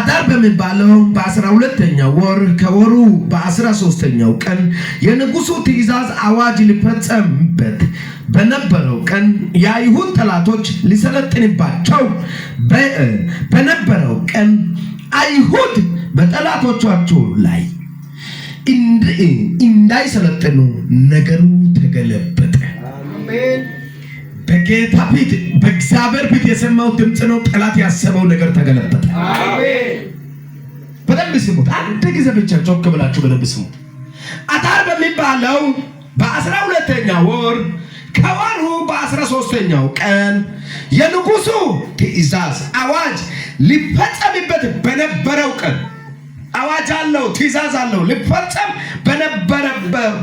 አዳር በሚባለው በ12ኛው ወር ከወሩ በ13ኛው ቀን የንጉሱ ትእዛዝ አዋጅ ሊፈጸምበት በነበረው ቀን የአይሁድ ጠላቶች ሊሰለጥንባቸው በነበረው ቀን አይሁድ በጠላቶቻቸው ላይ እንዳይሰለጥኑ ነገሩ ተገለበጠ። አሜን። በጌታ ፊት በእግዚአብሔር ፊት የሰማው ድምጽ ነው። ጠላት ያሰበው ነገር ተገለበጠ። አሜን። በደንብ ስሙት። አንድ ጊዜ ብቻ ጮክ ብላችሁ በደንብ ስሙት። አዳር በሚባለው በ12ኛው ወር ከወሩ በ13ኛው ቀን የንጉሱ ትእዛዝ አዋጅ ሊፈጸምበት በነበረው ቀን አዋጅ አለው፣ ትእዛዝ አለው። ሊፈጸም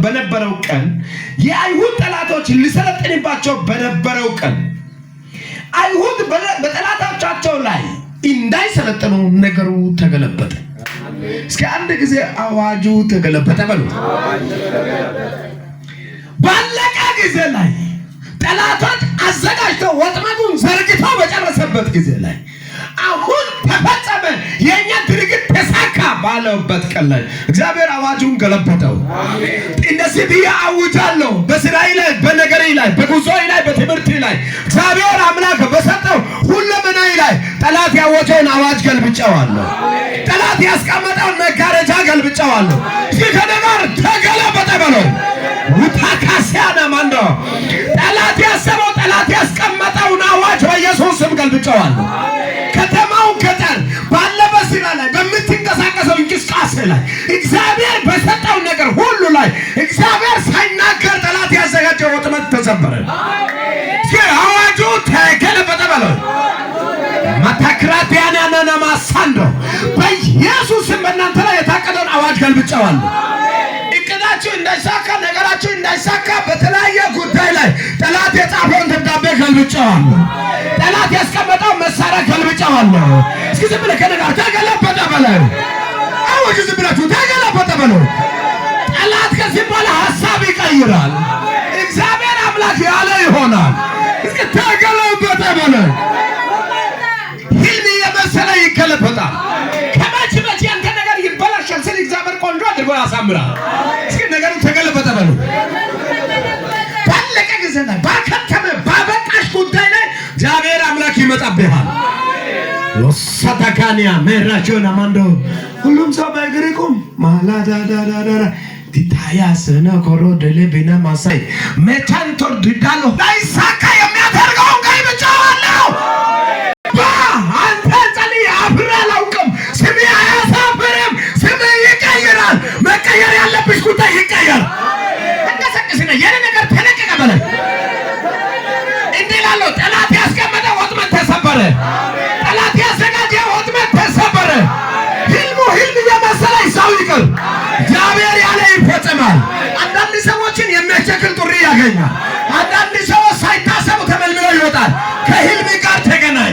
በነበረው ቀን የአይሁድ ጠላቶች ሊሰለጥንባቸው በነበረው ቀን አይሁድ በጠላቶቻቸው ላይ እንዳይሰለጥኑ ነገሩ ተገለበጠ። እስኪ አንድ ጊዜ አዋጁ ተገለበጠ በሉ። ባለቀ ጊዜ ላይ ጠላቶች አዘጋጅተው ወጥመዱን ዘርግተው በጨረሰበት ጊዜ ላይ አሁን ተፈጸመ፣ የኛ ድርጊት ተሳካ ባለበት ቀን ላይ እግዚአብሔር አዋጁን ገለበጠው። እንደዚህ ብዬ አውጃለሁ፣ በስራዬ ላይ፣ በነገሬ ላይ፣ በጉዞዬ ላይ፣ በትምህርቴ ላይ እግዚአብሔር አምላክ በሰጠው ሁሉምናዬ ላይ ጠላት ያወጀውን አዋጅ ገልብጨዋለሁ። ጠላት ያስቀመጠውን መጋረጃ ገልብጨዋለሁ። እስኪ ከነጋር ተገለበጠ በለው። ውታካሲያና ማንዶ ጠላት ያሰበው ጠላት ያስቀመጠውን አዋጅ በኢየሱስ ስም ገልብጨዋለሁ። ከተማውን ገጠር ባለበ ስራ ላይ በምትንቀሳቀሰው እንቅስቃሴ ላይ እግዚአብሔር በሰጠው ነገር ሁሉ ላይ እግዚአብሔር ሳይናገር ጠላት ያዘጋጀው ወጥመድ ተሰበረ። አዋጁ ተገለበጠ በለው። ማታክራቲያና ማሳንዶ በኢየሱስ ስም በእናንተ ላይ የታቀደውን አዋጅ ገልብጨዋለሁ። እቅዳችሁ እንዳይሳካ፣ ነገራችሁ እንዳይሳካ በተለያየ ጉዳይ ላይ ጠላት የጻፈውን ደብዳቤ ገልብጨዋለሁ። ጠላት ያስቀመጠው መሳሪያ ገልብጨዋለሁ። እስኪ ዝም ብለህ ከነጋር ተገለበጠ በለው። አዋጁ ዝም ብላችሁ ተገለበጠ በለው። ጠላት ከዚህ በኋላ ሐሳብ ይቀይራል። እግዚአብሔር አምላክ ያለ ይሆናል። እስኪ ተገለበጠ በለው። ህልም የመሰለ ይገለበጣል። ከመቼ መቼ ያንተ ነገር ይበላሻል ስለ እግዚአብሔር ቆንጆ አድርጎ ያሳምራል። እስኪ ነገሩ ተገለበጠ በለው። ባለቀ ጊዜ ላይ ባከተመ ባበቃሽ ጉዳይ ላይ እግዚአብሔር አምላክ ይመጣብሃል። ወሰተካኒያ መራጆና ማንዶ ሁሉም ሰው በእግር ይቁም። ማላዳዳዳዳ ዲታያሰና ኮሮደለ ቢና ማሳይ መቻንቶር ዲዳሎ ዳይሳካ የሚያደርገውን ገልብጨዋለሁ። አንተ ጸልይ አብራላውቅም። ስሜ አያሳፍርም። ስሜ ይቀይራል። መቀየር ያለብሽ ጉዳይ ይቀየር። እንቀሰቅስና የኔ ነገር ተለቀቀ በለ። እንዲህ ላለው ጠላት ያስቀመጠ ወጥመድ ተሰበረ። ጠላት ያዘጋጀ ወጥመድ ተሰበረ። ህልም የመሰለ ሰው ይቅር። እግዚአብሔር ያለ ይፈጸማል። አንዳንድ ሰዎችን የሚያስቸግር ጥሪ ያገኛል። አንዳንድ ሰዎች ሳይታሰቡ ተመልምለው ይወጣል። ከህልም ጋር ተገናኝ።